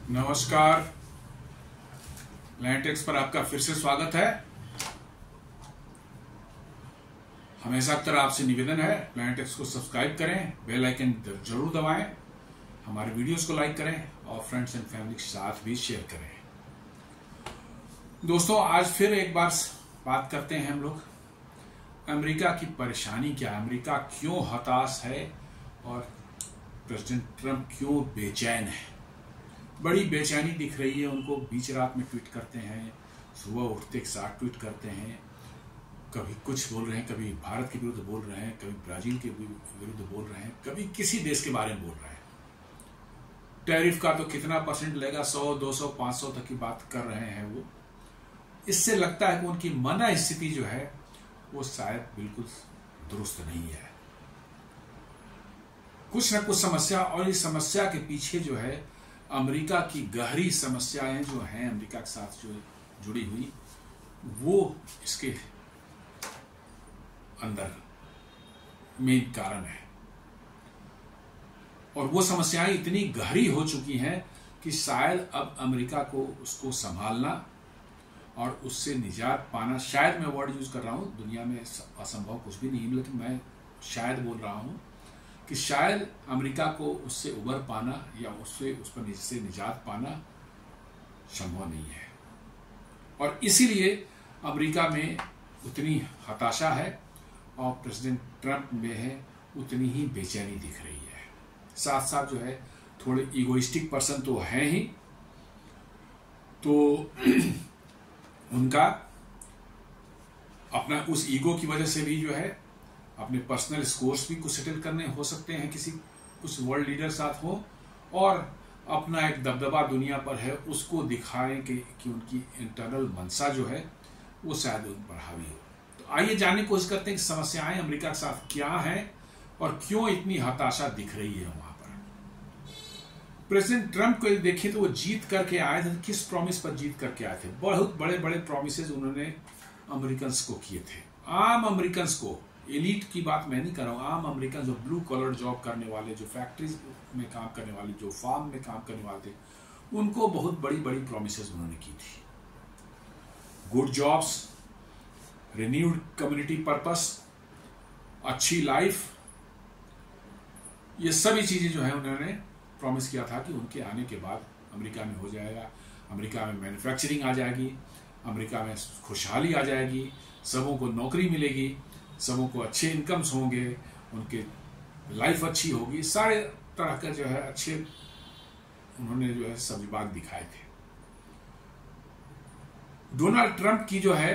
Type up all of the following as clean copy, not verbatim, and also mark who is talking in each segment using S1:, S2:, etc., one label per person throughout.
S1: नमस्कार, land takes पर आपका फिर से स्वागत है। हमेशा की तरह आपसे निवेदन है, लैंड टेक्स को सब्सक्राइब करें, बेल आइकन जरूर दबाएं, हमारे वीडियोस को लाइक करें और फ्रेंड्स एंड फैमिली के साथ भी शेयर करें। दोस्तों, आज फिर एक बार बात करते हैं हम लोग अमेरिका की परेशानी क्या है, अमेरिका क्यों हताश है और प्रेसिडेंट ट्रंप क्यों बेचैन है। बड़ी बेचैनी दिख रही है उनको, बीच रात में ट्वीट करते हैं, सुबह उठते के साथ ट्वीट करते हैं, कभी कुछ बोल रहे हैं, कभी भारत के विरुद्ध बोल रहे हैं, कभी ब्राजील के विरुद्ध बोल रहे हैं, कभी किसी देश के बारे में बोल रहे हैं। टैरिफ का तो कितना परसेंट लेगा, 100, 200, 500 तक की बात कर रहे हैं वो। इससे लगता है कि उनकी मन स्थिति जो है वो शायद बिल्कुल दुरुस्त नहीं है। कुछ न कुछ समस्या, और इस समस्या के पीछे जो है अमेरिका की गहरी समस्याएं जो हैं अमेरिका के साथ जो जुड़ी हुई, वो इसके अंदर मेन कारण है। और वो समस्याएं इतनी गहरी हो चुकी हैं कि शायद अब अमेरिका को उसको संभालना और उससे निजात पाना, शायद मैं वर्ड यूज कर रहा हूं, दुनिया में असंभव कुछ भी नहीं, लेकिन मैं शायद बोल रहा हूं कि शायद अमेरिका को उससे उबर पाना या उस पर से निजात पाना संभव नहीं है। और इसीलिए अमेरिका में उतनी हताशा है और प्रेसिडेंट ट्रंप में है उतनी ही बेचैनी दिख रही है। साथ साथ जो है थोड़े इगोइस्टिक पर्सन तो हैं ही, तो उनका अपना उस ईगो की वजह से भी जो है अपने पर्सनल स्कोर्स भी कुछ सेटल करने हो सकते हैं, किसी कुछ वर्ल्ड लीडर साथ हो, और अपना एक दबदबा दुनिया पर है उसको दिखाएं कि उनकी इंटरनल मंशा जो है वो शायद उन पर हावी हो। तो आइए जानने की कोशिश करते हैं कि समस्याएं अमेरिका के साथ क्या हैं और क्यों इतनी हताशा दिख रही है वहां पर। प्रेसिडेंट ट्रंप को देखिए तो वो जीत करके आए थे, किस प्रॉमिस पर जीत करके आए थे। बहुत बड़े बड़े प्रॉमिसेस उन्होंने अमेरिकन्स को किए थे, आम अमेरिकन्स को। एलीट की बात मैं नहीं कर रहा हूं, आम अमेरिकन जो ब्लू कॉलर जॉब करने वाले, जो फैक्ट्रीज में काम करने वाले, जो फार्म में काम करने वाले थे, उनको बहुत बड़ी बड़ी प्रॉमिसेस उन्होंने की थी। Good jobs, renewed community purpose, अच्छी लाइफ, ये सभी चीजें जो है उन्होंने प्रॉमिस किया था कि उनके आने के बाद अमेरिका में हो जाएगा। अमेरिका में मैन्युफैक्चरिंग आ जाएगी, अमेरिका में खुशहाली आ जाएगी, सबों को नौकरी मिलेगी, सबों को अच्छे इनकम्स होंगे, उनके लाइफ अच्छी होगी, सारे तरह का जो है अच्छे उन्होंने जो है सब बात दिखाए थे। डोनाल्ड ट्रंप की जो है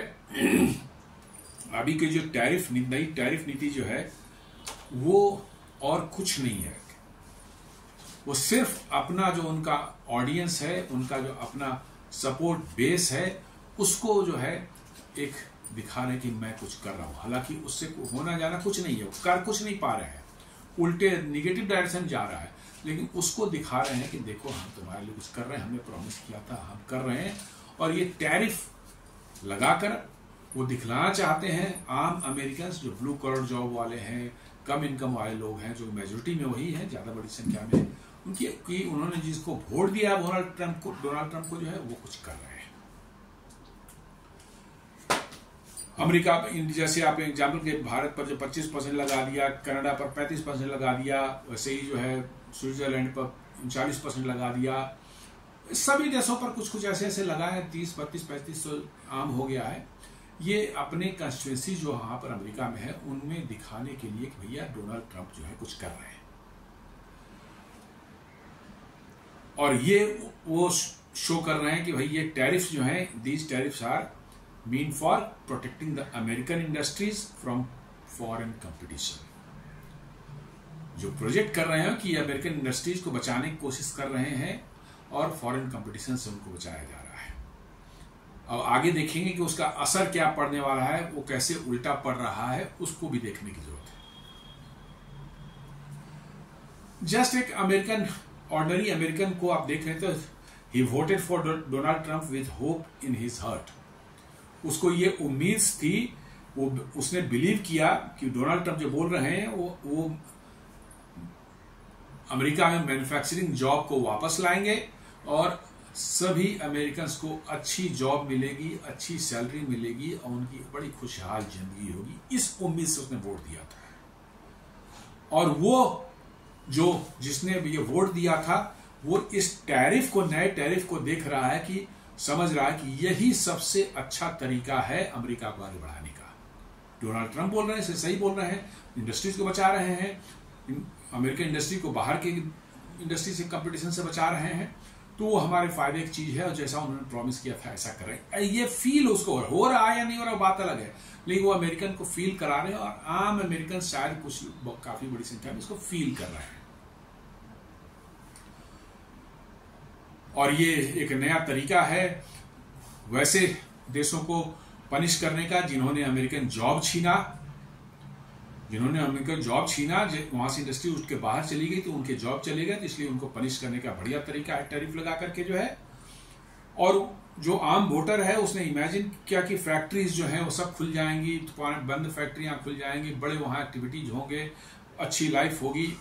S1: अभी की जो नई टैरिफ नीति जो है वो और कुछ नहीं है, वो सिर्फ अपना जो उनका ऑडियंस है, उनका जो अपना सपोर्ट बेस है, उसको जो है एक दिखा रहे कि मैं कुछ कर रहा हूं। हालांकि उससे होना जाना कुछ नहीं है, कर कुछ नहीं पा रहे हैं, उल्टे निगेटिव डायरेक्शन जा रहा है, लेकिन उसको दिखा रहे हैं कि देखो हम तुम्हारे लिए कुछ कर रहे हैं, हमने प्रॉमिस किया था, हम कर रहे हैं। और ये टैरिफ लगाकर वो दिखलाना चाहते हैं आम अमेरिकन जो ब्लू कॉलर जॉब वाले हैं, कम इनकम वाले लोग हैं, जो मेजोरिटी में वही है, ज्यादा बड़ी संख्या में उनकी कि उन्होंने जिसको वोट दिया डोनाल्ड ट्रंप को जो है वो कुछ कर रहे हैं। अमेरिका जैसे आप एग्जाम्पल के भारत पर जो 25% लगा दिया, कनाडा पर 35% लगा दिया, वैसे ही जो है स्विट्जरलैंड पर 39% लगा दिया, सभी देशों पर कुछ कुछ ऐसे ऐसे लगा है, 30, 32, 35 आम हो गया है। ये अपने कंस्टिट्यूएंसी जो वहां पर अमेरिका में है उनमें दिखाने के लिए कि भैया डोनाल्ड ट्रंप जो है कुछ कर रहे हैं। और ये वो शो कर रहे हैं कि भाई ये टैरिफ जो है, these tariffs are mean for protecting the American industries from foreign competition। जो प्रोजेक्ट कर रहे हैं कि अमेरिकन इंडस्ट्रीज को बचाने की कोशिश कर रहे हैं और फॉरेन कंपटीशन से उनको बचाया जा रहा है। अब आगे देखेंगे कि उसका असर क्या पड़ने वाला है, वो कैसे उल्टा पड़ रहा है, उसको भी देखने की जरूरत है। जस्ट एक अमेरिकन, ऑर्डिनरी अमेरिकन को आप देख रहे हैं तो he voted for Donald Trump with hope in his heart. उसको ये उम्मीद थी, वो उसने बिलीव किया कि डोनाल्ड ट्रंप जो बोल रहे हैं वो अमेरिका में मैन्युफैक्चरिंग जॉब को वापस लाएंगे और सभी अमेरिकन्स को अच्छी जॉब मिलेगी, अच्छी सैलरी मिलेगी और उनकी बड़ी खुशहाल जिंदगी होगी, इस उम्मीद से उसने वोट दिया था। और वो जो जिसने ये वोट दिया था वो इस टैरिफ को, नए टैरिफ को देख रहा है कि समझ रहा है कि यही सबसे अच्छा तरीका है अमेरिका को आगे बढ़ाने का। डोनाल्ड ट्रंप बोल रहे हैं, सही बोल रहे हैं, इंडस्ट्रीज को बचा रहे हैं, अमेरिकन इंडस्ट्री को बाहर की इंडस्ट्री से कंपटीशन से बचा रहे हैं, तो वो हमारे फायदे की चीज है और जैसा उन्होंने प्रॉमिस किया था ऐसा करें। ये फील उसको हो रहा है या नहीं हो रहा बात अलग है, लेकिन वो अमेरिकन को फील करा रहे हैं और आम अमेरिकन शायद कुछ काफी बड़ी संख्या में इसको फील कर रहे हैं। और ये एक नया तरीका है वैसे देशों को पनिश करने का जिन्होंने अमेरिकन जॉब छीना, वहां से इंडस्ट्री उठ के बाहर चली गई तो उनके जॉब चले गए, तो इसलिए उनको पनिश करने का बढ़िया तरीका है टैरिफ लगा करके जो है। और जो आम वोटर है उसने इमेजिन किया कि फैक्ट्रीज जो है वो सब खुल जाएंगी, बंद फैक्ट्रियां खुल जाएंगी, बड़े वहां एक्टिविटीज होंगे, अच्छी लाइफ होगी,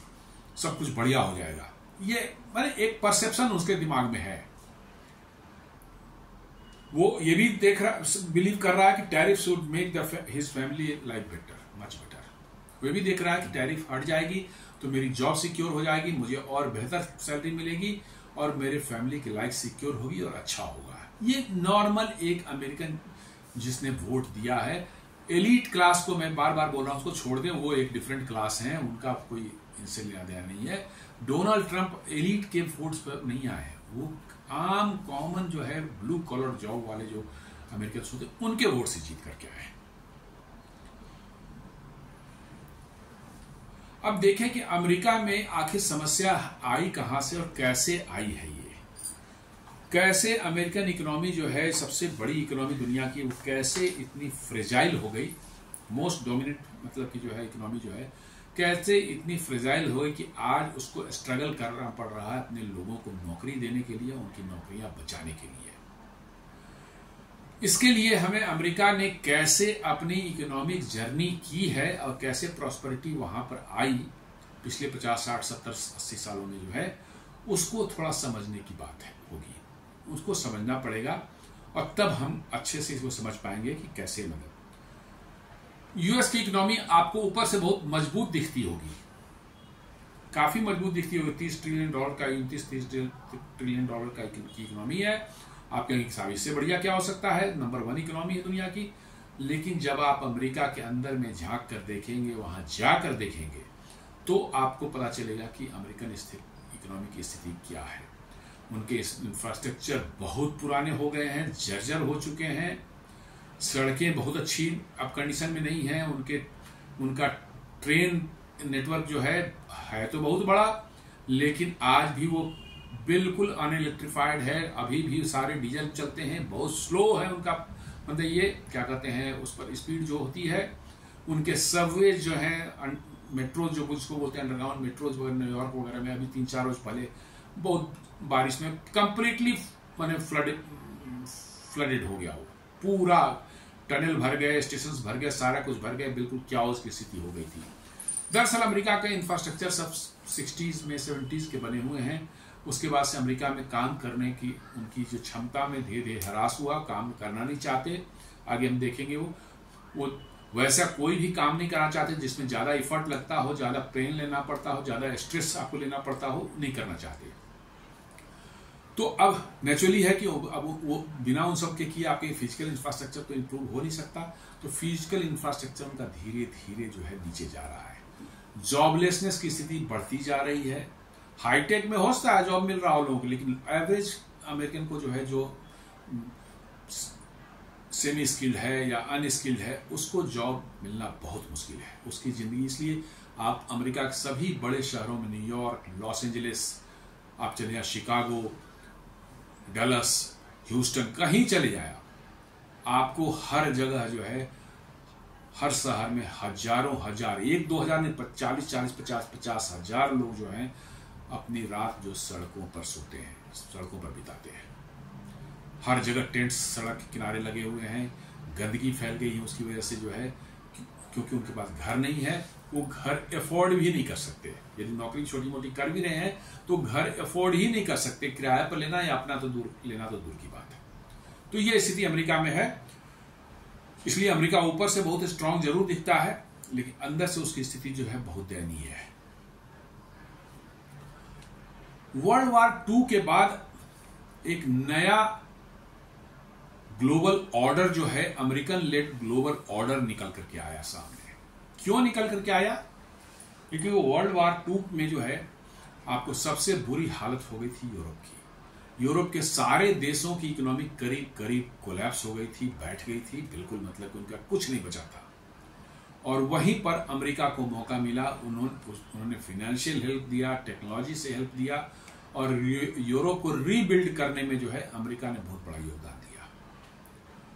S1: सब कुछ बढ़िया हो जाएगा। ये माने एक परसेप्शन उसके दिमाग में है। वो ये भी बिलीव कर रहा है कि tariff should make his family life better, much better. वो भी देख रहा है कि टैरिफ हट जाएगी तो मेरी जॉब सिक्योर हो जाएगी, मुझे और बेहतर सैलरी मिलेगी और मेरे फैमिली की लाइफ सिक्योर होगी और अच्छा होगा। ये नॉर्मल एक अमेरिकन जिसने वोट दिया है। एलीट क्लास को मैं बार बार बोल रहा हूं उसको छोड़ दें, वो एक डिफरेंट क्लास है, उनका कोई इनसे लेना देना नहीं है। डोनाल्ड ट्रंप एलीट के वोट्स पर नहीं आए हैं, वो आम कॉमन जो है ब्लू कॉलर जॉब वाले जो अमेरिकन होते उनके वोट से जीत करके आए। अब देखें कि अमेरिका में आखिर समस्या आई कहां से और कैसे आई है। ये कैसे अमेरिकन इकोनॉमी जो है सबसे बड़ी इकोनॉमी दुनिया की, वो कैसे इतनी फ्रेजाइल हो गई, मोस्ट डोमिनेंट मतलब कि जो है इकोनॉमी जो है कैसे इतनी फ्रेजाइल हो गई कि आज उसको स्ट्रगल करना पड़ रहा है अपने लोगों को नौकरी देने के लिए, उनकी नौकरियां बचाने के लिए। इसके लिए हमें अमेरिका ने कैसे अपनी इकोनॉमिक जर्नी की है और कैसे प्रॉस्पेरिटी वहां पर आई पिछले 50, 60, 70, 80 सालों में जो है, उसको थोड़ा समझने की बात है होगी, उसको समझना पड़ेगा और तब हम अच्छे से इसको समझ पाएंगे कि कैसे मतलब यूएस की इकोनॉमी आपको ऊपर से बहुत मजबूत दिखती होगी, काफी मजबूत दिखती होगी। $30 ट्रिलियन का 29-30 ट्रिलियन का की इकोनॉमी है। आपके हिसाब इससे बढ़िया क्या हो सकता है, नंबर 1 इकोनॉमी है दुनिया की। लेकिन जब आप अमेरिका के अंदर में झांक कर देखेंगे, वहां जाकर देखेंगे, तो आपको पता चलेगा कि अमेरिकन इकोनॉमी की स्थिति क्या है। उनके इंफ्रास्ट्रक्चर बहुत पुराने हो गए हैं, जर्जर हो चुके हैं, सड़कें बहुत अच्छी अब कंडीशन में नहीं है, उनका ट्रेन नेटवर्क जो है तो बहुत बड़ा, लेकिन आज भी वो बिल्कुल अनइलेक्ट्रिफाइड है, अभी भी सारे डीजल चलते हैं, बहुत स्लो है उनका, मतलब ये क्या कहते हैं उस पर स्पीड जो होती है। उनके सबवेज जो है, मेट्रो जो जिसको बोलते हैं अंडरग्राउंड मेट्रोज वगैरह, न्यूयॉर्क वगैरह में अभी 3-4 रोज पहले बहुत बारिश में कंप्लीटली मैंने फ्लडेड हो गया, वो पूरा टनल भर गए, स्टेशन भर गए, सारा कुछ भर गए, बिल्कुल क्याओस की स्थिति हो गई थी। दरअसल अमेरिका का इंफ्रास्ट्रक्चर सब 60s में 70s के बने हुए हैं। उसके बाद से अमेरिका में काम करने की उनकी जो क्षमता में धीरे धीरे ह्रास हुआ, काम करना नहीं चाहते। आगे हम देखेंगे वो वैसा कोई भी काम नहीं करना चाहते जिसमें ज्यादा एफर्ट लगता हो, ज्यादा पेन लेना पड़ता हो, ज्यादा स्ट्रेस आपको लेना पड़ता हो, नहीं करना चाहते। तो अब नेचुरली है कि अब वो बिना उन सब के किए आपके फिजिकल इंफ्रास्ट्रक्चर तो इंप्रूव हो नहीं सकता, तो फिजिकल इंफ्रास्ट्रक्चर उनका धीरे धीरे जो है नीचे जा रहा है। जॉबलेसनेस की स्थिति बढ़ती जा रही है। हाईटेक में हो सकता है जॉब मिल रहा हो लोगों को, लेकिन एवरेज अमेरिकन को जो है, जो सेमी स्किल्ड है या अनस्किल्ड है, उसको जॉब मिलना बहुत मुश्किल है, उसकी जिंदगी। इसलिए आप अमेरिका के सभी बड़े शहरों में, न्यूयॉर्क, लॉस एंजलिस, आप चले जाए शिकागो, डलस, ह्यूस्टन, कहीं चले जाए, आपको हर जगह जो है, हर शहर में हजारों हजार, 1-2 हजार नहीं, 40-50 हजार लोग जो हैं अपनी रात जो सड़कों पर सोते हैं, सड़कों पर बिताते हैं। हर जगह टेंट्स सड़क के किनारे लगे हुए हैं, गंदगी फैल गई है उसकी वजह से जो है, क्योंकि उनके पास घर नहीं है, वो घर अफोर्ड भी नहीं कर सकते। यदि नौकरी छोटी मोटी कर भी रहे हैं तो घर अफोर्ड ही नहीं कर सकते, किराए पर लेना या अपना तो दूर लेना तो दूर की बात है। तो ये स्थिति अमेरिका में है। इसलिए अमेरिका ऊपर से बहुत स्ट्रांग जरूर दिखता है, लेकिन अंदर से उसकी स्थिति जो है बहुत दयनीय है। वर्ल्ड वार 2 के बाद एक नया ग्लोबल ऑर्डर जो है, अमेरिकन लेड ग्लोबल ऑर्डर निकल करके आया सामने। क्यों निकल करके आया? क्योंकि वो वर्ल्ड वार 2 में जो है आपको सबसे बुरी हालत हो गई थी यूरोप की। यूरोप के सारे देशों की इकोनॉमी करीब करीब कोलैप्स हो गई थी, बैठ गई थी, बिल्कुल मतलब उनका कुछ नहीं बचा था। और वहीं पर अमेरिका को मौका मिला, उन्होंने फाइनेंशियल हेल्प दिया, टेक्नोलॉजी से हेल्प दिया और यूरोप को रीबिल्ड करने में जो है अमेरिका ने बहुत बड़ा योगदान दिया।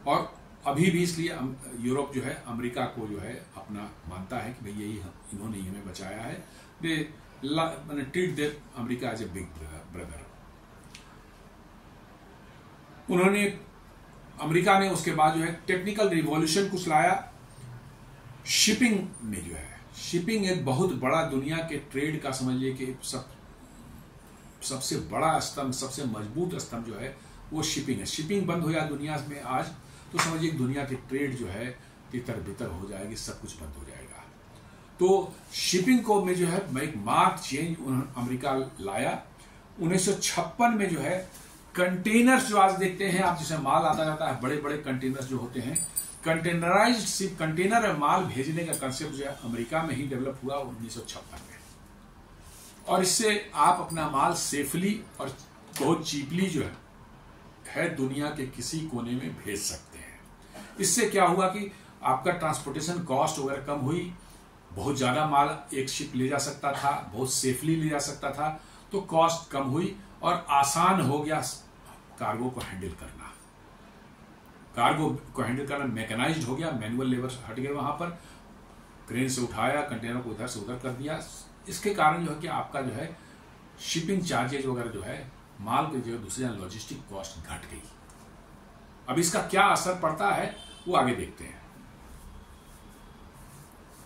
S1: और अभी भी इसलिए यूरोप जो है अमेरिका को जो है अपना मानता है कि भाई यही इन्होंने हमें बचाया है। They treat their America as a big brother. America ने उसके बाद जो है टेक्निकल रिवॉल्यूशन कुछ लाया। शिपिंग में जो है, शिपिंग एक बहुत बड़ा दुनिया के ट्रेड का समझिए कि सबसे बड़ा स्तंभ, सबसे मजबूत स्तंभ जो है वो शिपिंग है। शिपिंग बंद हो जाए दुनिया में आज तो समझिए दुनिया की ट्रेड जो है तितर बितर हो जाएगी, सब कुछ बंद हो जाएगा। तो शिपिंग को में जो है एक मार्क चेंज अमेरिका लाया। 1956 में जो है कंटेनर्स जो आज देखते हैं आप, जिसे माल आता जाता है, बड़े बड़े कंटेनर्स जो होते हैं, कंटेनराइज्ड शिप, कंटेनर में माल भेजने का कंसेप्ट जो है अमेरिका में ही डेवलप हुआ 1956 में। और इससे आप अपना माल सेफली और बहुत चीपली जो है दुनिया के किसी कोने में भेज सकते हैं। इससे क्या हुआ कि आपका ट्रांसपोर्टेशन कॉस्ट वगैरह कम हुई, बहुत ज्यादा माल एक शिप ले जा सकता था, बहुत सेफली ले जा सकता था, तो कॉस्ट कम हुई और आसान हो गया कार्गो को हैंडल करना। कार्गो को हैंडल करना मैकेनाइज्ड हो गया, मैनुअल लेबर हट गए, वहां पर क्रेन से उठाया, कंटेनर को उधर से उधर कर दिया। इसके कारण जो है कि आपका जो है शिपिंग चार्जेज वगैरह जो है माल के जो दूसरे लॉजिस्टिक कॉस्ट घट गई। अब इसका क्या असर पड़ता है वो आगे देखते हैं।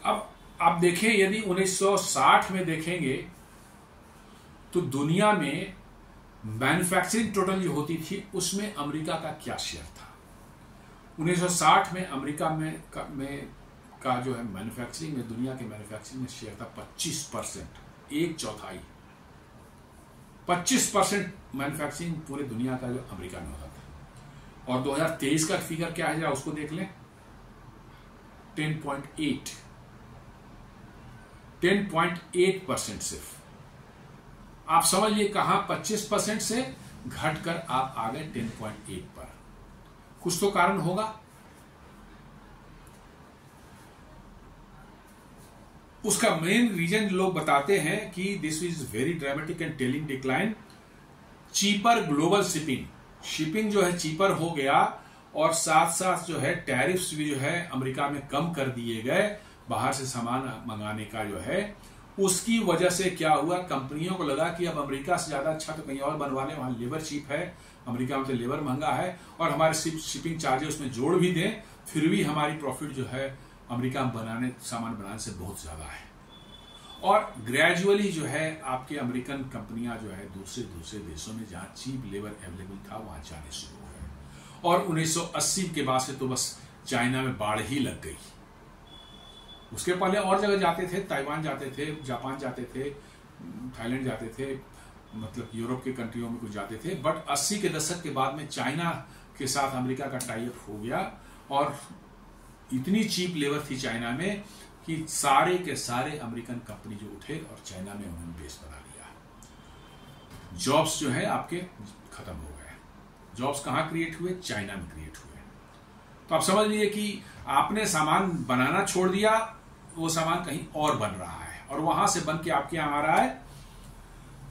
S1: अब आप देखें, यदि 1960 में देखेंगे तो दुनिया में मैन्युफैक्चरिंग टोटल जो होती थी उसमें अमेरिका का क्या शेयर था। 1960 में अमेरिका में का जो है मैन्युफैक्चरिंग में, दुनिया के मैन्युफैक्चरिंग में शेयर था 25%, 1/4। 25% मैन्युफैक्चरिंग पूरे दुनिया का जो अमेरिका में होता था। और 2023 का फिगर क्या है जरा उसको देख लें, 10.8% सिर्फ। आप समझिए कहां 25% से घटकर आप आ गए 10.8 पर। कुछ तो कारण होगा। उसका मेन रीजन लोग बताते हैं कि this is very dramatic and telling decline. Cheaper global shipping जो है चीपर हो गया और साथ साथ जो है टैरिफ्स भी जो है अमेरिका में कम कर दिए गए, बाहर से सामान मंगाने का जो है। उसकी वजह से क्या हुआ, कंपनियों को लगा कि अब अमेरिका से ज्यादा अच्छा तो कहीं और बनवा लें, वहां लेबर चीप है, अमेरिका में तो लेबर महंगा है और हमारे शिपिंग चार्जेस उसमें जोड़ भी दें फिर भी हमारी प्रॉफिट जो है अमेरिका में सामान बनाने से बहुत ज्यादा है। और ग्रेजुअली जो है आपके अमेरिकन कंपनियां जो है दूसरे देशों में जहां चीप लेबर अवेलेबल था वहां जाने शुरू हो गए। और 1980 के बाद से तो बस चाइना में बाढ़ ही लग गई। उसके पहले और जगह जाते थे, ताइवान जाते थे, जापान जाते थे, थाईलैंड जाते थे, मतलब यूरोप के कंट्रियों में कुछ जाते थे। बट 80 के दशक के बाद में चाइना के साथ अमेरिका का टाई अप हो गया और इतनी चीप लेबर थी चाइना में कि सारे के सारे अमेरिकन कंपनी जो उठे और चाइना में उन्होंने बेस बना लिया। जॉब्स जो है आपके खत्म हो गए। जॉब्स कहां क्रिएट हुए? चाइना में क्रिएट हुए। तो आप समझ लीजिए कि आपने सामान बनाना छोड़ दिया, वो सामान कहीं और बन रहा है और वहां से बन के आपके यहां आ रहा है।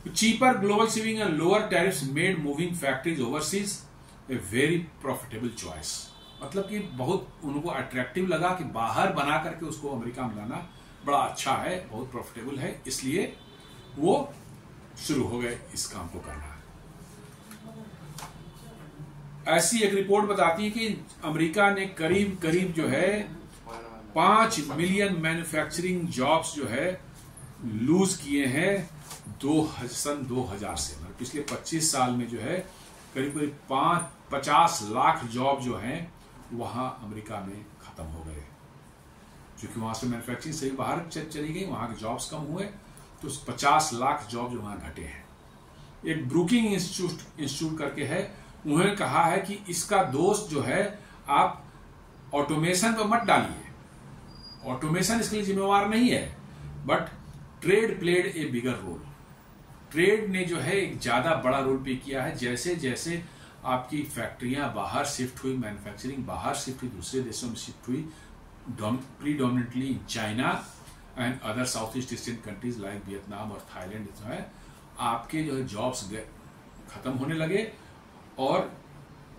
S1: Cheaper global shipping and lower tariffs made moving factories overseas a very profitable choice. मतलब कि बहुत उनको अट्रैक्टिव लगा कि बाहर बना करके उसको अमेरिका में लाना बड़ा अच्छा है, बहुत प्रॉफिटेबल है, इसलिए वो शुरू हो गए इस काम को करना। ऐसी एक रिपोर्ट बताती है कि अमेरिका ने करीब करीब जो है 5 मिलियन मैन्युफैक्चरिंग जॉब्स जो है लूज किए हैं सन 2000 से। मतलब पिछले 25 साल में जो है करीब करीब 50 लाख जॉब जो हैं वहां अमेरिका में खत्म हो गए, क्योंकि वहां से मैन्युफैक्चरिंग से बाहर चली गई, वहां के जॉब्स कम हुए, तो 50 लाख जॉब जो वहां घटे हैं। एक ब्रूकिंग इंस्टीट्यूट करके है, उन्होंने कहा है कि इसका दोष जो है आप ऑटोमेशन पर मत डालिए, ऑटोमेशन इसके लिए जिम्मेवार नहीं है, but trade played a bigger role. Trade ने जो है एक ज्यादा बड़ा रोल प्ले किया है। जैसे जैसे आपकी फैक्ट्रियां बाहर शिफ्ट हुई, मैन्युफैक्चरिंग बाहर शिफ्ट हुई, दूसरे देशों में शिफ्ट हुई, predominantly in China and other south east Asian countries like Vietnam और थाईलैंड, जो है आपके जो है जॉब्स खत्म होने लगे और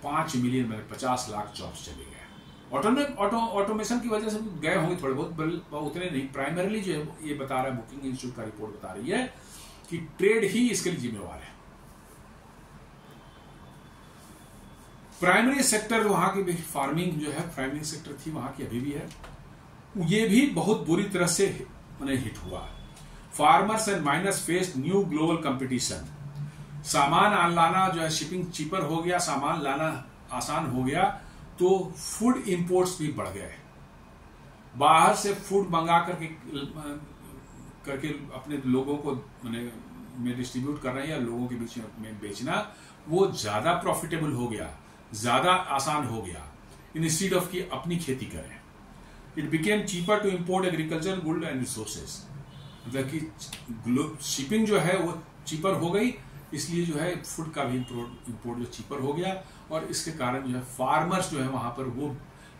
S1: 5 मिलियन में 50 लाख जॉब्स चले गए। ऑटोमेशन की वजह से गए होंगे थोड़े बहुत, उतने नहीं। प्राइमरीली जो है ये बता रहा है, बुकिंग इंस्टीट्यूट का रिपोर्ट बता रही है कि ट्रेड ही इसके लिए जिम्मेवार है। प्राइमरी सेक्टर वहां की फार्मिंग जो है, प्राइमरी सेक्टर थी वहां की, अभी भी है, ये भी बहुत बुरी तरह से हिट हुआ। Farmers and miners face new global competition. सामान लाना जो है, शिपिंग चीपर हो गया, सामान लाना आसान हो गया, तो फूड इंपोर्ट्स भी बढ़ गए। बाहर से फूड मंगा करके अपने लोगों को में डिस्ट्रीब्यूट कर रहे हैं या लोगों के बीच में बेचना, वो ज्यादा प्रॉफिटेबल हो गया, ज्यादा आसान हो गया, इंस्टीड ऑफ कि अपनी खेती करें। It became cheaper to import agriculture good and resources. मतलब कि शिपिंग जो है वो चीपर हो गई, इसलिए जो है फूड का भी इंपोर्ट जो चीपर हो गया, और इसके कारण जो है फार्मर्स जो है वहां पर वो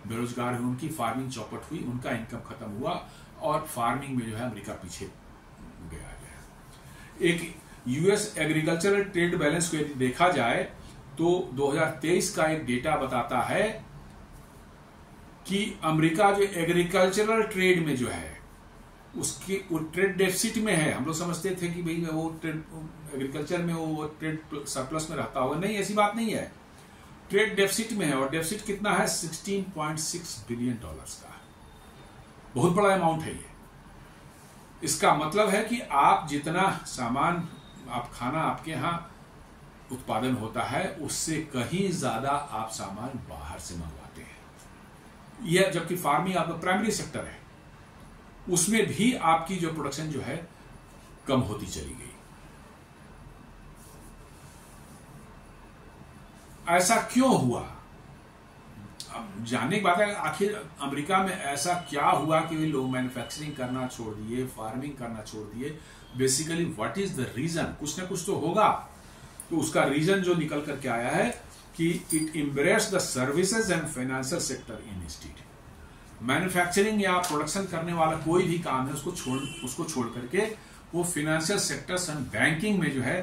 S1: बेरोजगार हुए, उनकी फार्मिंग चौपट हुई, उनका इनकम खत्म हुआ, और फार्मिंग में जो है अमेरिका पीछे गया। एक यूएस एग्रीकल्चरल ट्रेड बैलेंस को यदि देखा जाए तो 2023 का एक डेटा बताता है कि अमेरिका जो एग्रीकल्चरल ट्रेड में जो है उसकी वो ट्रेड डेफिसिट में है। हम लोग समझते थे कि भाई वो ट्रेड एग्रीकल्चर में वो ट्रेड सरप्लस में रहता होगा, नहीं, ऐसी बात नहीं है। ट्रेड डेफिसिट में है, और डेफिसिट कितना है? $16.6 बिलियन का। बहुत बड़ा अमाउंट है ये। इसका मतलब है कि आप जितना सामान आप खाना आपके यहां उत्पादन होता है उससे कहीं ज्यादा आप सामान बाहर से मंगवाते हैं। यह जबकि फार्मिंग आपका प्राइमरी सेक्टर है, उसमें भी आपकी जो प्रोडक्शन जो है कम होती चली गई। ऐसा क्यों हुआ? अब जानने की बात है, आखिर अमेरिका में ऐसा क्या हुआ कि वे लोग मैन्युफैक्चरिंग करना छोड़ दिए, फार्मिंग करना छोड़ दिए? Basically what is the reason? कुछ ना कुछ तो होगा। तो उसका रीजन जो निकल करके आया है कि it embrace the services and financial sector in state. Manufacturing या प्रोडक्शन करने वाला कोई भी काम है उसको छोड़ करके वो फाइनेंशियल सेक्टर्स एंड बैंकिंग में जो है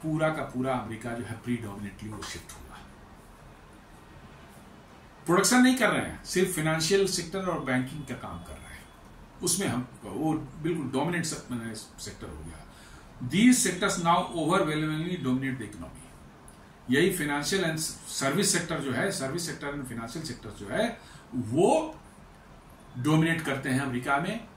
S1: पूरा का पूरा अमेरिका जो है प्रीडोमिनेटली वो शिफ्ट हुआ। प्रोडक्शन नहीं कर रहे हैं, सिर्फ फाइनेंशियल सेक्टर और बैंकिंग का काम कर रहे हैं, उसमें हम वो बिल्कुल डोमिनेट सेक्टर हो गया। These sectors now overwhelmingly dominate the economy. यही फाइनेंशियल एंड सर्विस सेक्टर जो है, service sector and financial sector जो है वो डोमिनेट करते हैं अमेरिका में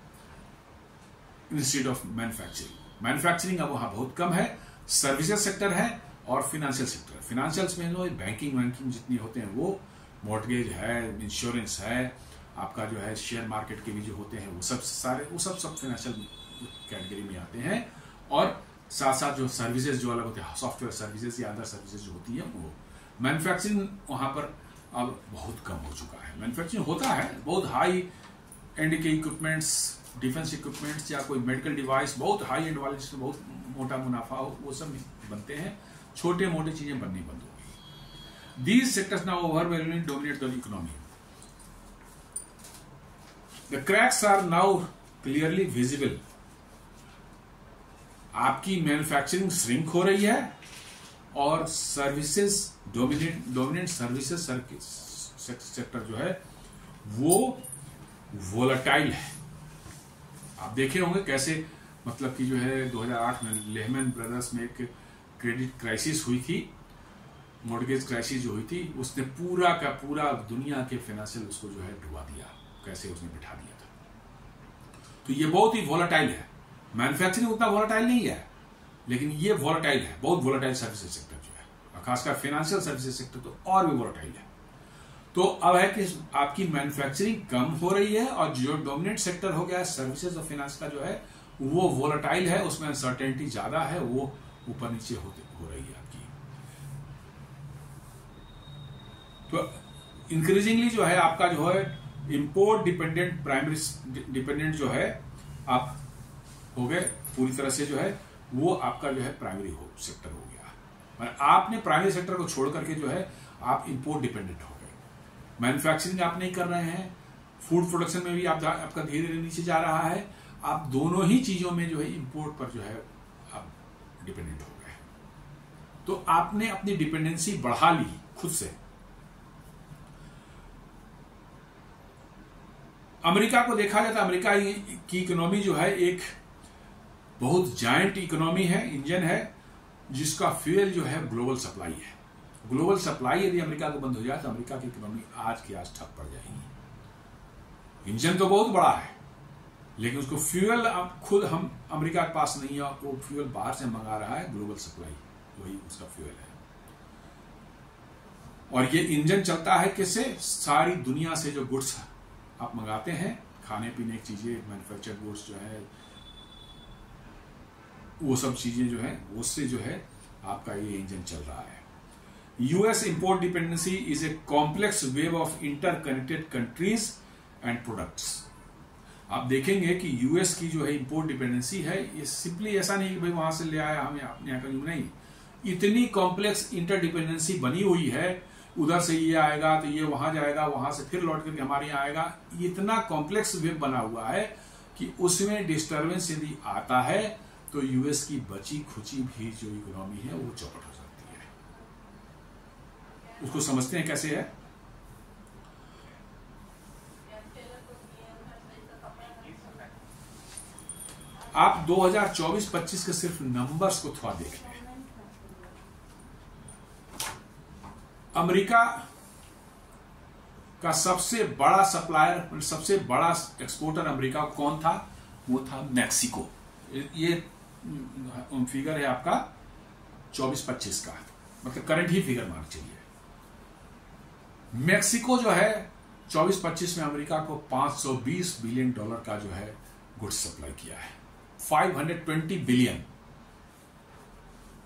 S1: इंस्टीड ऑफ मैन्युफैक्चरिंग। मैन्युफैक्चरिंग अब वहां बहुत कम है, सर्विसेज सेक्टर है और फाइनेंशियल सेक्टर। फाइनेंशियल्स में लो बैंकिंग जितनी होते हैं वो, मॉर्टगेज है, इंश्योरेंस है, आपका जो है शेयर मार्केट के भी जो होते हैं वो सब सारे वो सब फाइनेंशियल कैटेगरी में आते हैं। और साथ साथ जो सर्विसेज जो अलग होते हैं, सॉफ्टवेयर सर्विसेज या अदर सर्विसेज जो होती है वो। मैन्युफैक्चरिंग वहां पर अब बहुत कम हो चुका है। मैन्युफैक्चरिंग होता है, बहुत हाई एंड के इक्विपमेंट्स, डिफेंस इक्विपमेंट्स या कोई मेडिकल डिवाइस बहुत हाई एंड वाले जिसमें बहुत मोटा मुनाफा हो, वो सब बनते हैं। छोटे मोटे चीजें बननी बंद हो गई। These sectors now overwhelmingly dominate the economy. The cracks are now clearly visible. आपकी मैन्युफैक्चरिंग श्रिंक हो रही है और सर्विसेज डोमिनेंट सर्विसेज सेक्टर जो है वो वोलेटाइल है। आप देखे होंगे कैसे, मतलब कि जो है 2008 में लेहमैन ब्रदर्स में एक क्रेडिट क्राइसिस हुई थी, मॉर्गेज क्राइसिस जो हुई थी, उसने पूरा का पूरा दुनिया के फाइनेंशियल उसको जो है डुबा दिया। कैसे उसने बिठा दिया था। तो ये बहुत ही वोलेटाइल है। मैन्युफैक्चरिंग उतना वोलेटाइल नहीं है, लेकिन ये वोलेटाइल है, बहुत वोलेटाइल सर्विसेज सेक्टर जो है, खासकर फाइनेंशियल सर्विसेज सेक्टर तो और भी वोलेटाइल है। तो अब है कि आपकी मैन्युफैक्चरिंग कम हो रही है और जो डोमिनेंट सेक्टर हो गया है सर्विसेज और फाइनेंस का जो है वो वोलेटाइल है, उसमें अनसर्टेनिटी ज्यादा है, वो ऊपर नीचे हो रही है आपकी। तो इंक्रीजिंगली जो है आपका जो है इंपोर्ट डिपेंडेंट, प्राइमरी डिपेंडेंट जो है आप हो गए पूरी तरह से, जो है वो आपका जो है प्राइमरी सेक्टर हो गया। आपने प्राइमरी सेक्टर को छोड़ करके जो है आप इंपोर्ट डिपेंडेंट हो गए। मैन्युफैक्चरिंग आप नहीं कर रहे हैं, फूड प्रोडक्शन में भी आपका धीरे धीरे नीचे जा रहा है। आप दोनों ही चीजों में जो है इंपोर्ट पर जो है आप डिपेंडेंट हो गए। तो आपने अपनी डिपेंडेंसी बढ़ा ली खुद से। अमेरिका को देखा जाए तो अमेरिका की इकोनॉमी जो है एक बहुत जायंट इकोनॉमी है, इंजन है, जिसका फ्यूल जो है ग्लोबल सप्लाई है। ग्लोबल सप्लाई यदि अमेरिका को बंद हो जाए तो अमेरिका की इकोनॉमी आज की आज ठप पड़ जाएगी। इंजन तो बहुत बड़ा है, लेकिन उसको फ्यूल खुद हम अमेरिका के पास नहीं है, वो फ्यूल बाहर से मंगा रहा है, ग्लोबल सप्लाई वही उसका फ्यूल है। और ये इंजन चलता है किससे? सारी दुनिया से जो गुड्स आप मंगाते हैं, खाने पीने की चीजें, मैन्युफैक्चर्ड गुड्स जो है, वो सब चीजें जो है उससे जो है आपका ये इंजन चल रहा है। US import dependency is a complex wave of interconnected countries and products. आप देखेंगे कि यूएस की जो है इंपोर्ट डिपेंडेंसी है, ये सिंपली ऐसा नहीं कि भाई वहां से ले आया हमें अपने यहाँ का, नहीं, इतनी कॉम्प्लेक्स इंटरडिपेंडेंसी बनी हुई है। उधर से ये आएगा तो ये वहां जाएगा, वहां से फिर लौट करके हमारे यहाँ आएगा। इतना कॉम्प्लेक्स वेव बना हुआ है कि उसमें डिस्टर्बेंस यदि आता है तो यूएस की बची खुची भी जो इकोनॉमी है वो चौपट हो सकती है। उसको समझते हैं कैसे है? आप 2024-25 के सिर्फ नंबर्स को थोड़ा देख लें। अमेरिका का सबसे बड़ा सप्लायर, सबसे बड़ा एक्सपोर्टर अमेरिका कौन था? वो था मैक्सिको। ये फिगर है आपका 24-25 का, मतलब करंट ही फिगर मान चलिए। मैक्सिको जो है 24-25 में अमेरिका को $520 बिलियन का जो है गुड्स सप्लाई किया है, 520 बिलियन।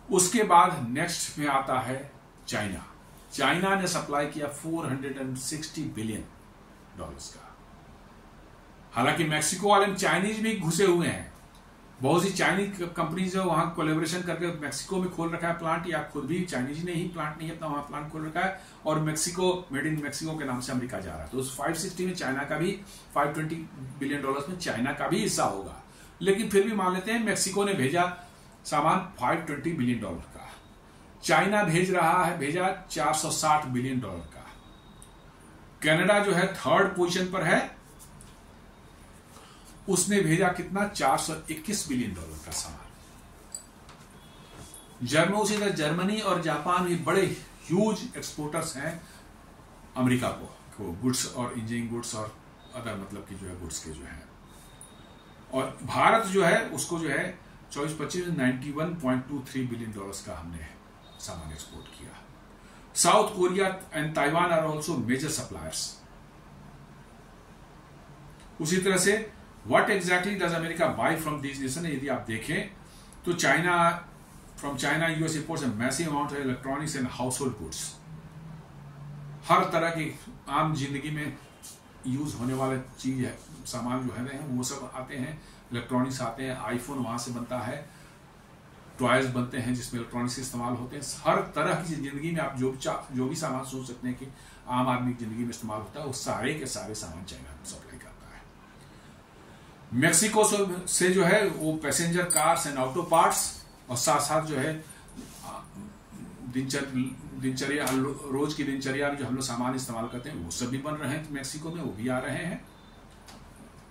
S1: उसके बाद नेक्स्ट में आता है चाइना। चाइना ने सप्लाई किया $460 बिलियन का। हालांकि मैक्सिको वाले में चाइनीज भी घुसे हुए हैं, बहुत सी चाइनीज कंपनीज जो वहां कोलैबोरेशन करके मैक्सिको में खोल रखा है प्लांट, या खुद भी चाइनीज ने ही प्लांट नहीं अपना वहां प्लांट खोल रखा है, और मैक्सिको मेड इन मैक्सिको के नाम से अमेरिका जा रहा है। तो उस 560 में चाइना का भी, $520 बिलियन में चाइना का भी हिस्सा होगा। लेकिन फिर भी मान लेते हैं मैक्सिको ने भेजा सामान $520 बिलियन का, चाइना भेजा $460 बिलियन का। कनाडा जो है थर्ड पोजीशन पर है, उसने भेजा कितना? $421 बिलियन का सामान। उसी तरह जर्मनी और जापान भी बड़े ह्यूज एक्सपोर्टर्स हैं अमेरिका को गुड्स और इंजीनियरिंग गुड्स और अदर मतलब की जो है गुड्स के जो है। और भारत जो है उसको जो है 24-25 में $91.23 बिलियन का हमने सामान एक्सपोर्ट किया। South Korea and Taiwan are also major suppliers. उसी तरह से what exactly does America buy from these nation? यदि आप देखें तो from China US imports a massive amount of electronics and household goods. हर तरह की आम जिंदगी में यूज होने वाले चीज है, सामान जो है वो सब आते हैं, इलेक्ट्रॉनिक्स आते हैं, आईफोन वहां से बनता है, टॉयज बनते हैं जिसमें इलेक्ट्रॉनिक्स इस्तेमाल होते हैं। हर तरह की जिंदगी में आप जो भी सामान सोच सकते हैं कि आम आदमी की जिंदगी में इस्तेमाल होता है, वो सारे के सारे सामान चाइना सप्लाई करता है। मेक्सिको से जो है वो passenger cars and auto parts, और साथ साथ जो है दिनचर्या, रोज की दिनचर्या में जो हम लोग सामान इस्तेमाल करते हैं वो सब भी बन रहे हैं मेक्सिको में, वो भी आ रहे हैं।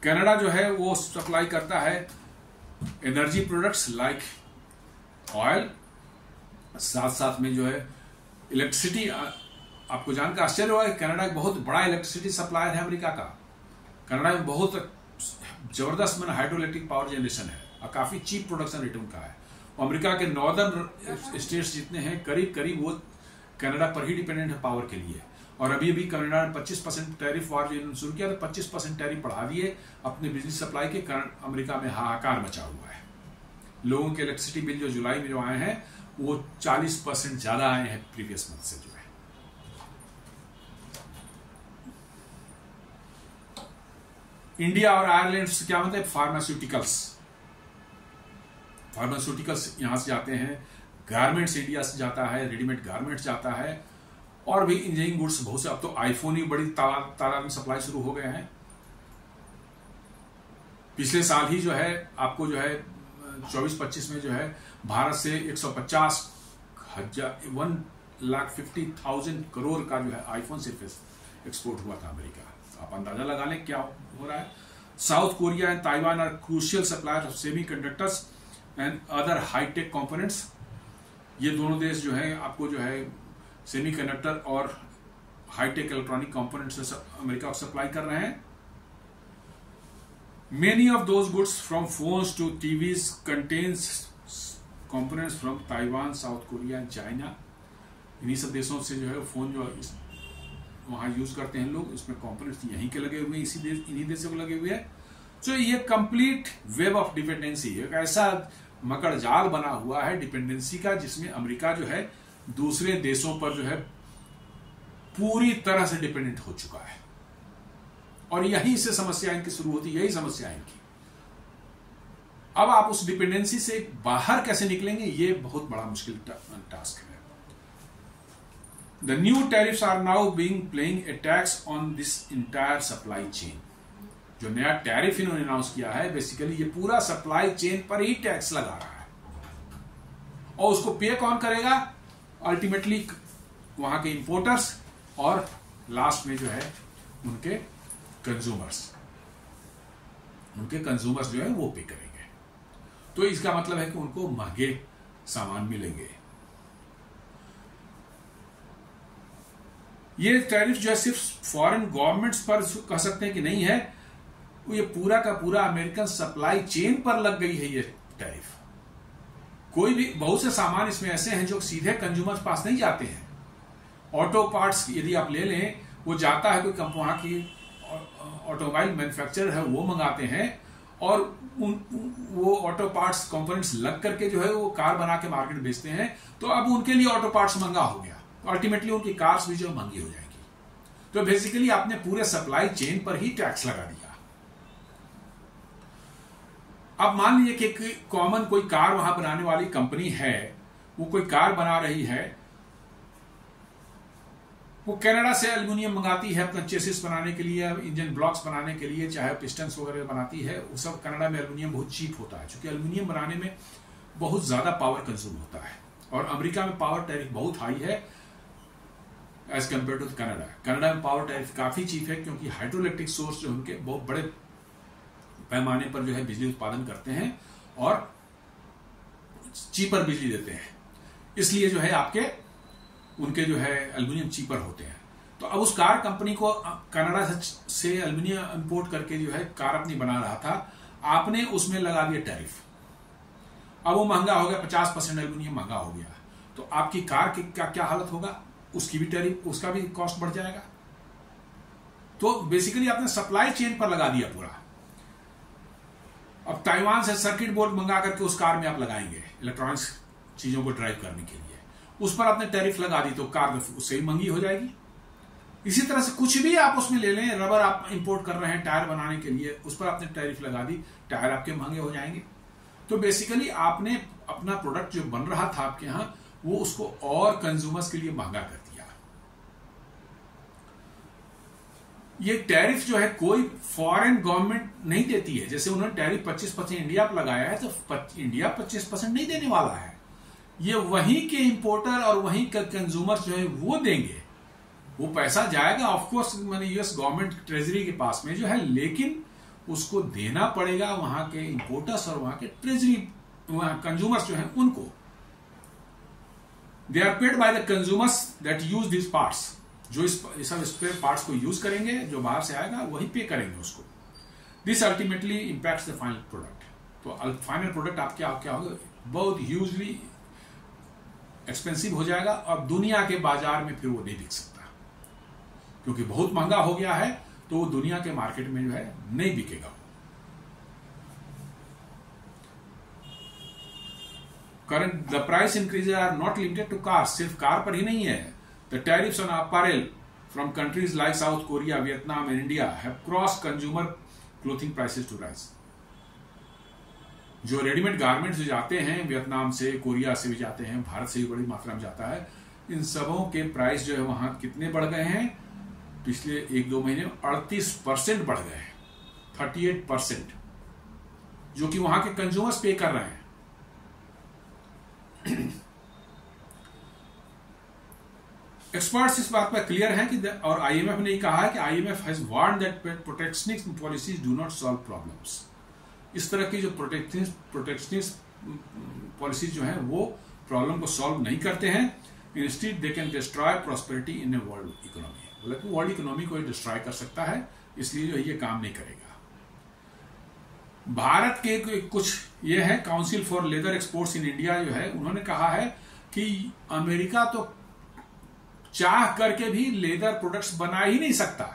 S1: कनाडा जो है वो सप्लाई करता है एनर्जी प्रोडक्ट्स लाइक ऑयल, साथ साथ में जो है इलेक्ट्रिसिटी। आपको जानकर आश्चर्य होगा कनाडा एक बहुत बड़ा इलेक्ट्रिसिटी सप्लायर है अमेरिका का। कनाडा में बहुत जबरदस्त मैंने हाइड्रो इलेक्ट्रिक पावर जनरेशन है और काफी चीप प्रोडक्शन रेट उनका है। अमेरिका के नॉर्दर्न स्टेट्स जितने हैं करीब करीब वो कनाडा पर ही डिपेंडेंट है पावर के लिए। और अभी अभी कनाडा ने 25% टैरिफ वार जो शुरू किया तो 25% टैरिफ बढ़ा दिए अपने बिजली सप्लाई के कारण। अमेरिका में हाहाकार मचा हुआ है। लोगों के इलेक्ट्रिसिटी बिल जो जुलाई में जो आए हैं वो 40% ज्यादा आए हैं प्रीवियस मंथ से जो है। इंडिया और आयरलैंड से क्या मतलब? फार्मास्यूटिकल्स यहां से जाते हैं, गारमेंट्स इंडिया से जाता है, रेडीमेड गारमेंट्स जाता है, और भी इंजीनियरिंग गुड्स बहुत से। अब तो आईफोन ही बड़ी तादाद में सप्लाई शुरू हो गए हैं। पिछले साल ही जो है आपको जो है 24-25 में जो है भारत से 1,50,000 करोड़ का जो है आईफोन सिर्फ एक्सपोर्ट हुआ था अमेरिका। आप अंदाजा लगा लें क्या हो रहा है। South Korea and Taiwan are crucial supplier of semiconductors and other high-tech components. ये दोनों देश जो है आपको जो है सेमीकंडक्टर और हाईटेक इलेक्ट्रॉनिक कंपोनेंट्स अमेरिका को सप्लाई कर रहे हैं। Many of those goods from phones to TVs contains components from Taiwan, South Korea and China. इन्हीं सब देशों से जो है फोन जो वहां यूज करते हैं लोग, इसमें कंपोनेंट्स यहीं के लगे हुए हैं, इन्हीं देशों के लगे हुए हैं। तो ये कंप्लीट वेब ऑफ डिपेंडेंसी, एक ऐसा मकड़ जाल बना हुआ है डिपेंडेंसी का, जिसमें अमेरिका जो है दूसरे देशों पर जो है पूरी तरह से डिपेंडेंट हो चुका है। और यहीं से समस्या इनकी शुरू होती है, यही समस्या है इनकी। अब आप उस डिपेंडेंसी से बाहर कैसे निकलेंगे, ये बहुत बड़ा मुश्किल टास्क है। The new tariffs are now being playing a tax on this entire supply chain. जो नया टैरिफ इन्होंने अनाउंस किया है बेसिकली ये पूरा सप्लाई चेन पर ही टैक्स लगा रहा है। और उसको पे कौन करेगा? अल्टीमेटली वहां के इंपोर्टर्स और लास्ट में जो है उनके कंज्यूमर्स जो है वो पे करेंगे। तो इसका मतलब है कि उनको महंगे सामान मिलेंगे। ये टैरिफ जो है सिर्फ फॉरेन गवर्नमेंट्स पर कह सकते हैं कि नहीं है, ये पूरा का पूरा अमेरिकन सप्लाई चेन पर लग गई है ये टैरिफ। कोई भी बहुत से सामान इसमें ऐसे हैं जो सीधे कंज्यूमर्स पास नहीं जाते हैं। ऑटो पार्ट्स यदि आप ले लें, वो जाता है कोई वहां की ऑटोमोबाइल मैन्युफैक्चरर है वो मंगाते हैं, और वो ऑटो पार्ट्स कंपोनेंट्स लग करके जो है वो कार बना के मार्केट बेचते हैं। तो अब उनके लिए ऑटो पार्ट्स महंगा हो गया, अल्टीमेटली उनकी कार्स भी जो महंगी हो जाएगी। तो बेसिकली आपने पूरे सप्लाई चेन पर ही टैक्स लगा दिया। अब मान लीजिए कि कॉमन कोई कार वहां बनाने वाली कंपनी है, वो कोई कार बना रही है, वो कनाडा से एल्युमिनियम मंगाती है अपना चेसिस बनाने के लिए, इंजन ब्लॉक्स बनाने के लिए, चाहे पिस्टन्स वगैरह बनाती है। वो सब कनाडा में एल्युमिनियम बहुत चीप होता है, क्योंकि एल्युमिनियम बनाने में बहुत ज्यादा पावर कंज्यूम होता है। और अमेरिका में पावर टैरिफ बहुत हाई है as compare to Canada. Canada में पावर टैरिफ काफी चीप है, क्योंकि हाइड्रो इलेक्ट्रिक सोर्स जो उनके बहुत बड़े पैमाने पर जो है बिजली उत्पादन करते हैं और चीपर बिजली देते हैं, इसलिए जो है आपके उनके जो है एल्युमिनियम चीपर होते हैं। तो अब उस कार कंपनी को कनाडा से एल्युमिनियम इंपोर्ट करके जो है कार अपनी बना रहा था, आपने उसमें लगा दिया टैरिफ। अब वो महंगा हो गया, 50% एल्युमिनियम महंगा हो गया, तो आपकी कार की क्या हालत होगा? उसकी भी टैरिफ, उसका भी कॉस्ट बढ़ जाएगा। तो बेसिकली आपने सप्लाई चेन पर लगा दिया पूरा। अब ताइवान से सर्किट बोर्ड मंगा करके उस कार में आप लगाएंगे इलेक्ट्रॉनिक्स चीजों को ड्राइव करने के लिए, उस पर आपने टैरिफ लगा दी तो कार उससे ही महंगी हो जाएगी। इसी तरह से कुछ भी आप उसमें ले लें, रबर आप इंपोर्ट कर रहे हैं टायर बनाने के लिए, उस पर आपने टैरिफ लगा दी, टायर आपके महंगे हो जाएंगे। तो बेसिकली आपने अपना प्रोडक्ट जो बन रहा था आपके यहां, वो उसको और कंज्यूमर्स के लिए महंगा कर दिया। ये टैरिफ जो है कोई फॉरेन गवर्नमेंट नहीं देती है। जैसे उन्होंने टैरिफ 25% इंडिया पर लगाया है, तो इंडिया 25% नहीं देने वाला है, ये वहीं के इंपोर्टर और वहीं के कंज्यूमर्स जो है वो देंगे। वो पैसा जाएगा ऑफकोर्स मैंने यूएस गवर्नमेंट ट्रेजरी के पास में जो है, लेकिन उसको देना पड़ेगा वहां के इंपोर्टर्स और वहां के ट्रेजरी कंज्यूमर्स जो है उनको। They are paid by the consumers that use this parts. जो इस सब स्पेयर पार्ट्स को यूज करेंगे, जो बाहर से आएगा वही पे करेंगे उसको। This ultimately impacts the final product. तो फाइनल प्रोडक्ट आप क्या होगा, बहुत ह्यूजली एक्सपेंसिव हो जाएगा और दुनिया के बाजार में फिर वो नहीं बिक सकता, क्योंकि बहुत महंगा हो गया है, तो वो दुनिया के मार्केट में जो है नहीं बिकेगा। Current the price increase are not limited to car, सिर्फ कार पर ही नहीं है। The tariffs on apparel from countries like South Korea, Vietnam and India have cross consumer clothing prices to rise. जो रेडीमेड गारमेंट्स जो जाते हैं Vietnam से, कोरिया से भी जाते हैं, भारत से भी बड़ी मात्रा में जाता है, इन सबों के प्राइस जो है वहां कितने बढ़ गए हैं, पिछले 1-2 महीने में 38% बढ़ गए हैं, 38%, जो कि वहां के कंज्यूमर्स पे कर रहे हैं। एक्सपर्ट्स इस बात पर क्लियर हैं कि और आईएमएफ ने कहा है कि IMF has warned that protectionist policies do not solve problems. इस तरह की जो प्रोटेक्शनिस्ट पॉलिसीज जो हैं वो प्रॉब्लम को सॉल्व नहीं करते हैं। Instead they can destroy prosperity in a world economy, बोला कि वर्ल्ड इकोनॉमी को डिस्ट्रॉय कर सकता है, इसलिए जो ये काम नहीं करेगा। भारत के कुछ ये है council for leather exports in India जो है, उन्होंने कहा है कि अमेरिका तो चाह करके भी लेदर प्रोडक्ट्स बना ही नहीं सकता,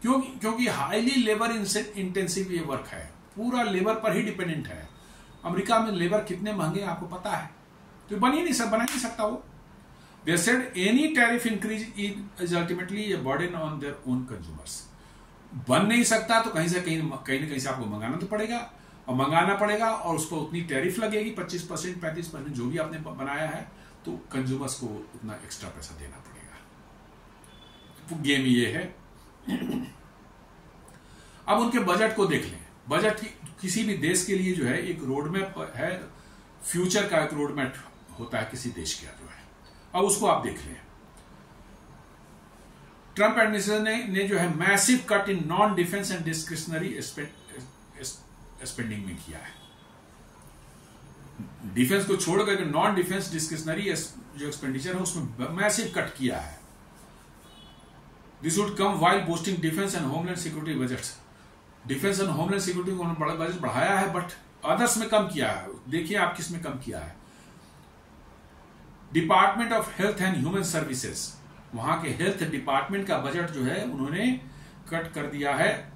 S1: क्योंकि हाईली लेबर इंटेंसिव ये वर्क है, पूरा लेबर पर ही डिपेंडेंट है। अमेरिका में लेबर कितने महंगे आपको पता है, तो बना ही नहीं सकता वो। They said any tariff increase is ultimately a burden on their own consumers. बन नहीं सकता तो कहीं ना कहीं से आपको मंगाना तो पड़ेगा, और मंगाना पड़ेगा और उस पर उतनी टैरिफ लगेगी, 25%, 35%, जो भी आपने बनाया है, तो कंज्यूमर्स को उतना एक्स्ट्रा पैसा देना पड़ेगा। तो गेम ये है। अब उनके बजट को देख लें। बजट किसी भी देश के लिए जो है एक रोडमैप है, फ्यूचर का एक रोडमैप होता है किसी देश का जो है। अब उसको आप देख लें। ट्रंप एडमिनिस्ट्रेशन ने जो है massive cut in non defence and discretionary spending में किया है। डिफेंस को छोड़कर नॉन डिफेंस डिस्क्रिशनरी जो एक्सपेंडिचर है उसमें मैसिव कट किया है। This would come while boosting defence and homeland security budgets. Defence and homeland security को उन्होंने बजट बढ़ाया है, बट अदर्स में कम किया है। देखिए आप किस में कम किया है। Department of health and human services, वहां के हेल्थ डिपार्टमेंट का बजट जो है उन्होंने कट कर दिया है,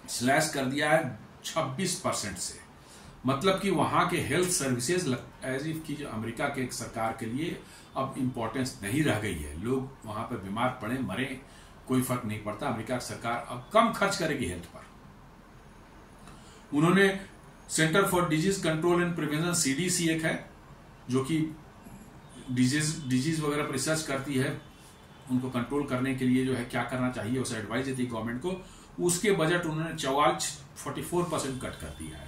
S1: स्लैश कर दिया है 26% से। मतलब कि वहां के हेल्थ सर्विसेज एज इफ की जो अमेरिका के सरकार के लिए अब इंपॉर्टेंस नहीं रह गई है। लोग वहां पर बीमार पड़े मरे, कोई फर्क नहीं पड़ता। अमेरिका की सरकार अब कम खर्च करेगी हेल्थ पर। उन्होंने centre for disease control and prevention, CDC एक है जो कि डिजीज वगैरह पर रिसर्च करती है, उनको कंट्रोल करने के लिए जो है क्या करना चाहिए उसे एडवाइस देती है गवर्नमेंट को। उसके बजट उन्होंने 44% कट कर दिया है।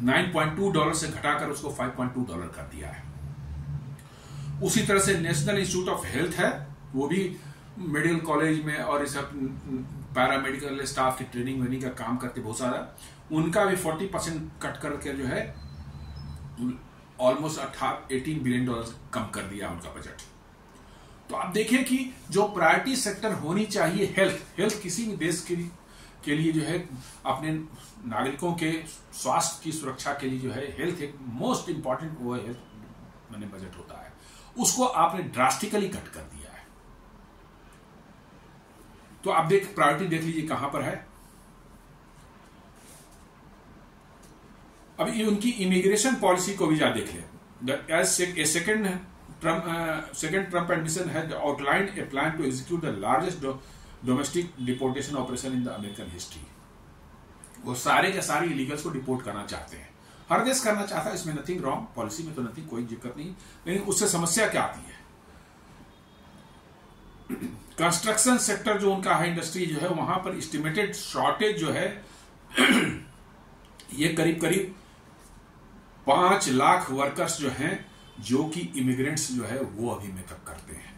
S1: $9.2 से घटाकर उसको $5.2 कर दिया है। उसी तरह से नेशनल इंस्टीट्यूट ऑफ हेल्थ है, वो भी मेडिकल कॉलेज में और इस पैरामेडिकल स्टाफ की ट्रेनिंग वेनिंग का काम करते बहुत सारा, उनका भी 40% कट करके जो है ऑलमोस्ट $18 बिलियन कम कर दिया उनका बजट। तो आप देखिए कि जो प्रायोरिटी सेक्टर होनी चाहिए हेल्थ किसी भी देश के लिए जो है अपने नागरिकों के स्वास्थ्य की सुरक्षा के लिए जो है हेल्थ एक मोस्ट इंपॉर्टेंट वो हेल्थ मैंने बजट होता है, उसको आपने ड्रास्टिकली कट कर दिया है। तो आप प्रायोरिटी देख लीजिए कहां पर है। अब उनकी इमिग्रेशन पॉलिसी को भी देख लें। Second Trump administration has outlined a plan to execute the largest domestic deportation operation in the American history. वो सारे के सारे इलीगल्स को डिपोर्ट करना चाहते हैं। हर देश करना चाहता है, इसमें नथिंग रॉन्ग, पॉलिसी में तो नथिंग, कोई दिक्कत नहीं। लेकिन उससे समस्या क्या आती है, कंस्ट्रक्शन सेक्टर जो उनका है, इंडस्ट्री जो है, वहां पर एस्टिमेटेड शॉर्टेज जो है ये करीब करीब 5 लाख वर्कर्स जो हैं, जो कि इमिग्रेंट्स जो है वो अभी मेकअप करते हैं,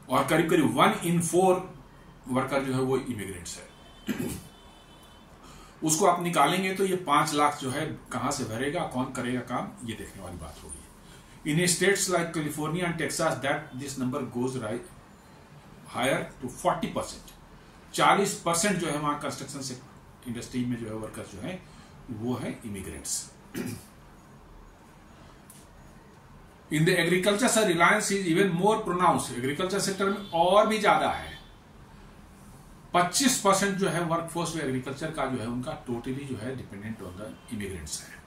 S1: और करीब करीब 1 in 4 वर्कर जो है वो इमिग्रेंट्स है। उसको आप निकालेंगे तो ये 5 लाख जो है कहां से भरेगा, कौन करेगा काम, ये देखने वाली बात होगी। In states like California and Texas, that this number goes higher to 40%. 40% जो है वहां कंस्ट्रक्शन से इंडस्ट्री में जो है वर्कर्स जो है वो है immigrants. In the agriculture Reliance is even more pronounced. Agriculture sector में और भी ज्यादा है। 25% जो है वर्कफोर्स में एग्रीकल्चर का जो है उनका टोटली जो है डिपेंडेंट ऑन द इमिग्रेंट्स है।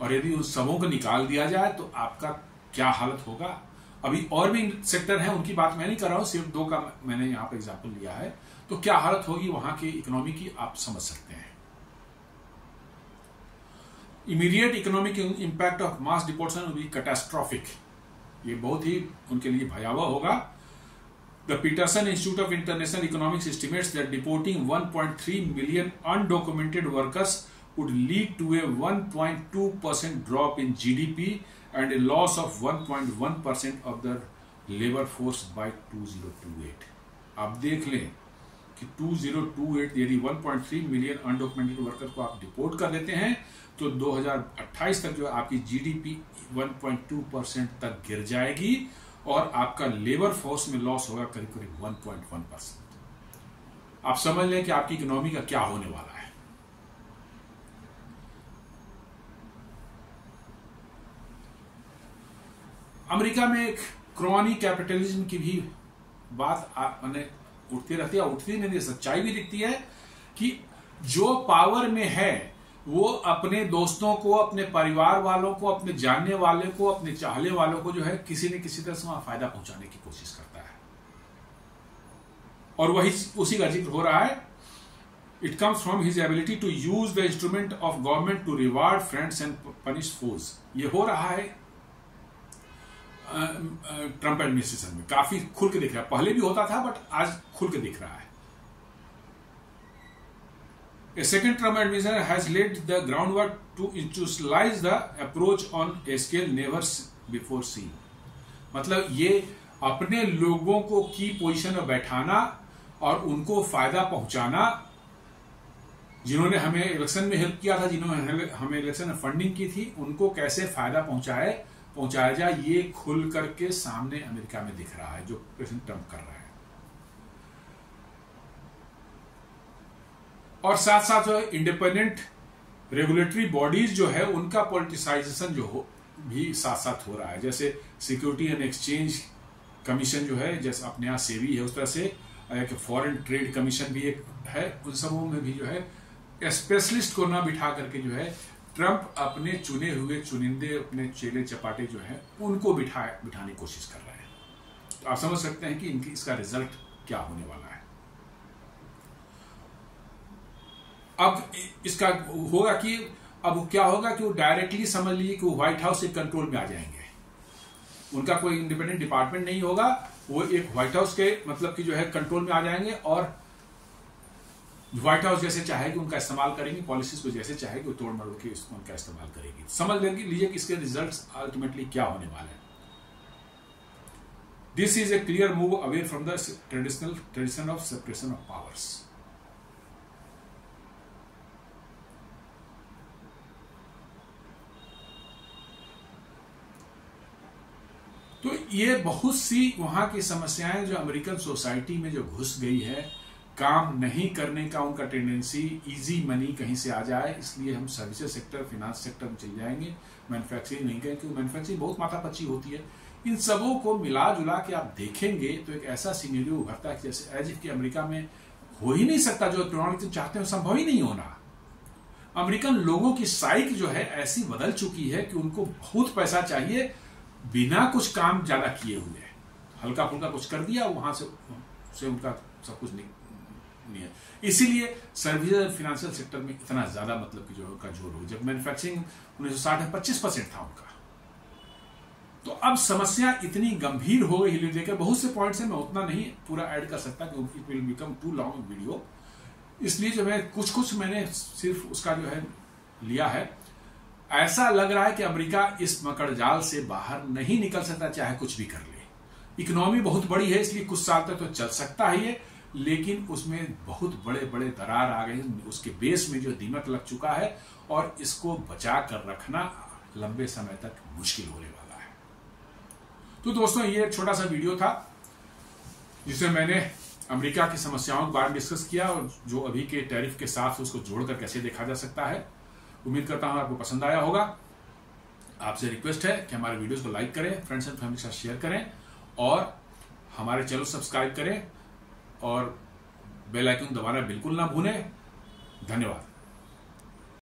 S1: और यदि उन सबों को निकाल दिया जाए तो आपका क्या हालत होगा। अभी और भी सेक्टर हैं, उनकी बात मैं नहीं कर रहा हूं, सिर्फ 2 का मैंने यहां पर एग्जांपल लिया है। तो क्या हालत होगी वहां की इकोनॉमी की, आप समझ सकते हैं। Immediate economic impact of mass deportation will be catastrophic. ये बहुत ही उनके लिए भयावह होगा। The Peterson Institute of International Economics estimates that deporting 1.3 million undocumented workers would lead to a 1.2% drop in GDP and a loss of 1.1% of the labor force by 2028। आप देख लें कि 2028 यदि 1.3 मिलियन अनडॉक्यूमेंटेड वर्कर को आप deport कर देते हैं तो 2028 तक जो आपकी जीडीपी 1.2% तक गिर जाएगी और आपका लेबर फोर्स में लॉस होगा करीब करीब 1.1%। आप समझ लें कि आपकी इकोनॉमी का क्या होने वाला है। अमेरिका में एक क्रॉनी कैपिटलिज्म की भी बात मैंने उठती रहती है, उठती नहीं, सच्चाई भी दिखती है कि जो पावर में है वो अपने दोस्तों को, अपने परिवार वालों को, अपने जानने वाले को, अपने चाहने वालों को जो है किसी न किसी तरह से वहां फायदा पहुंचाने की कोशिश करता है। और वही उसी का जिक्र हो रहा है। It comes from his ability to use the instrument of government to reward friends and punish foes. ये हो रहा है ट्रंप एडमिनिस्ट्रेशन में, काफी खुल के दिख रहा है। पहले भी होता था बट आज खुल के दिख रहा है। A second Trump administration has laid the groundwork to institutionalize the approach on a scale never before seen। मतलब ये अपने लोगों को की पोजीशन में बैठाना और उनको फायदा पहुंचाना, जिन्होंने हमें इलेक्शन में हेल्प किया था, जिन्होंने हमें इलेक्शन में फंडिंग की थी, उनको कैसे फायदा पहुंचाया जाए, ये खुल करके सामने अमेरिका में दिख रहा है जो प्रेसिडेंट ट्रंप कर रहा है। और साथ साथ जो इंडिपेंडेंट रेगुलेटरी बॉडीज जो है उनका पॉलिटिसाइजेशन जो हो भी साथ साथ हो रहा है। जैसे सिक्योरिटी एंड एक्सचेंज कमीशन जो है, जैसे अपने यहाँ सेबी है, उस तरह से एक फॉरेन ट्रेड कमीशन भी एक है। उन सबों में भी जो है स्पेशलिस्ट को ना बिठा करके जो है ट्रंप अपने चुने हुए चुनिंदे अपने चेले चपाटे जो है उनको बिठाने की कोशिश कर रहे हैं। तो आप समझ सकते हैं कि इनकी इसका रिजल्ट क्या होने वाला है। अब इसका होगा कि अब क्या होगा कि वो डायरेक्टली समझ लीजिए कि वो व्हाइट हाउस के कंट्रोल में आ जाएंगे। उनका कोई इंडिपेंडेंट डिपार्टमेंट नहीं होगा, वो एक व्हाइट हाउस के मतलब कि जो है कंट्रोल में आ जाएंगे और व्हाइट हाउस जैसे चाहेगी उनका इस्तेमाल करेंगे, पॉलिसीज को जैसे चाहेगी वो तोड़ मरोड़ के इसको उनका इस्तेमाल करेगी। समझ लीजिए कि इसके रिजल्ट्स अल्टीमेटली क्या होने वाले हैं। This is a clear move away from the tradition of separation of powers. तो ये बहुत सी वहां की समस्याएं जो अमेरिकन सोसाइटी में जो घुस गई है, काम नहीं करने का उनका टेंडेंसी, इजी मनी कहीं से आ जाए, इसलिए हम सर्विसेज सेक्टर, फाइनेंस सेक्टर में चले जाएंगे, मैन्युफैक्चरिंग नहीं करेंगे क्योंकि मैन्युफैक्चरिंग बहुत माथापच्ची होती है। इन सबों को मिला जुला के आप देखेंगे तो एक ऐसा सिनेरियो उभरता है जैसे एज इफ कि अमेरिका में हो ही नहीं सकता, जो टूर्नामेंट चाहते हैं संभव ही नहीं होना। अमेरिकन लोगों की साइक जो है ऐसी बदल चुकी है कि उनको बहुत पैसा चाहिए बिना कुछ काम ज्यादा किए हुए, हल्का फुल्का कुछ कर दिया वहां से उनका सब कुछ नहीं है। इसीलिए सर्विसेज फाइनेंशियल सेक्टर में इतना ज्यादा मतलब कि जो उनका जोर हो। जब मैन्युफैक्चरिंग 1960 में 25% था उनका, तो अब समस्या इतनी गंभीर हो गई है। देखकर बहुत से पॉइंट्स हैं, मैं उतना नहीं पूरा ऐड कर सकता क्योंकि it will become too long video, इसलिए जो है कुछ मैंने सिर्फ उसका जो है लिया है। ऐसा लग रहा है कि अमेरिका इस मकड़जाल से बाहर नहीं निकल सकता, चाहे कुछ भी कर ले। इकोनॉमी बहुत बड़ी है इसलिए कुछ साल तक तो चल सकता ही है, लेकिन उसमें बहुत बड़े बड़े दरार आ गए, उसके बेस में जो दीमक लग चुका है और इसको बचा कर रखना लंबे समय तक मुश्किल होने वाला है। तो दोस्तों ये एक छोटा सा वीडियो था जिसमें मैंने अमेरिका की समस्याओं के बारे में डिस्कस किया और जो अभी के टैरिफ के साथ उसको जोड़कर कैसे देखा जा सकता है। उम्मीद करता हूं आपको पसंद आया होगा। आपसे रिक्वेस्ट है कि हमारे वीडियोस को लाइक करें, फ्रेंड्स एंड फैमिली के साथ शेयर करें और हमारे चैनल सब्सक्राइब करें और बेल आइकन दबाना बिल्कुल ना भूलें। धन्यवाद।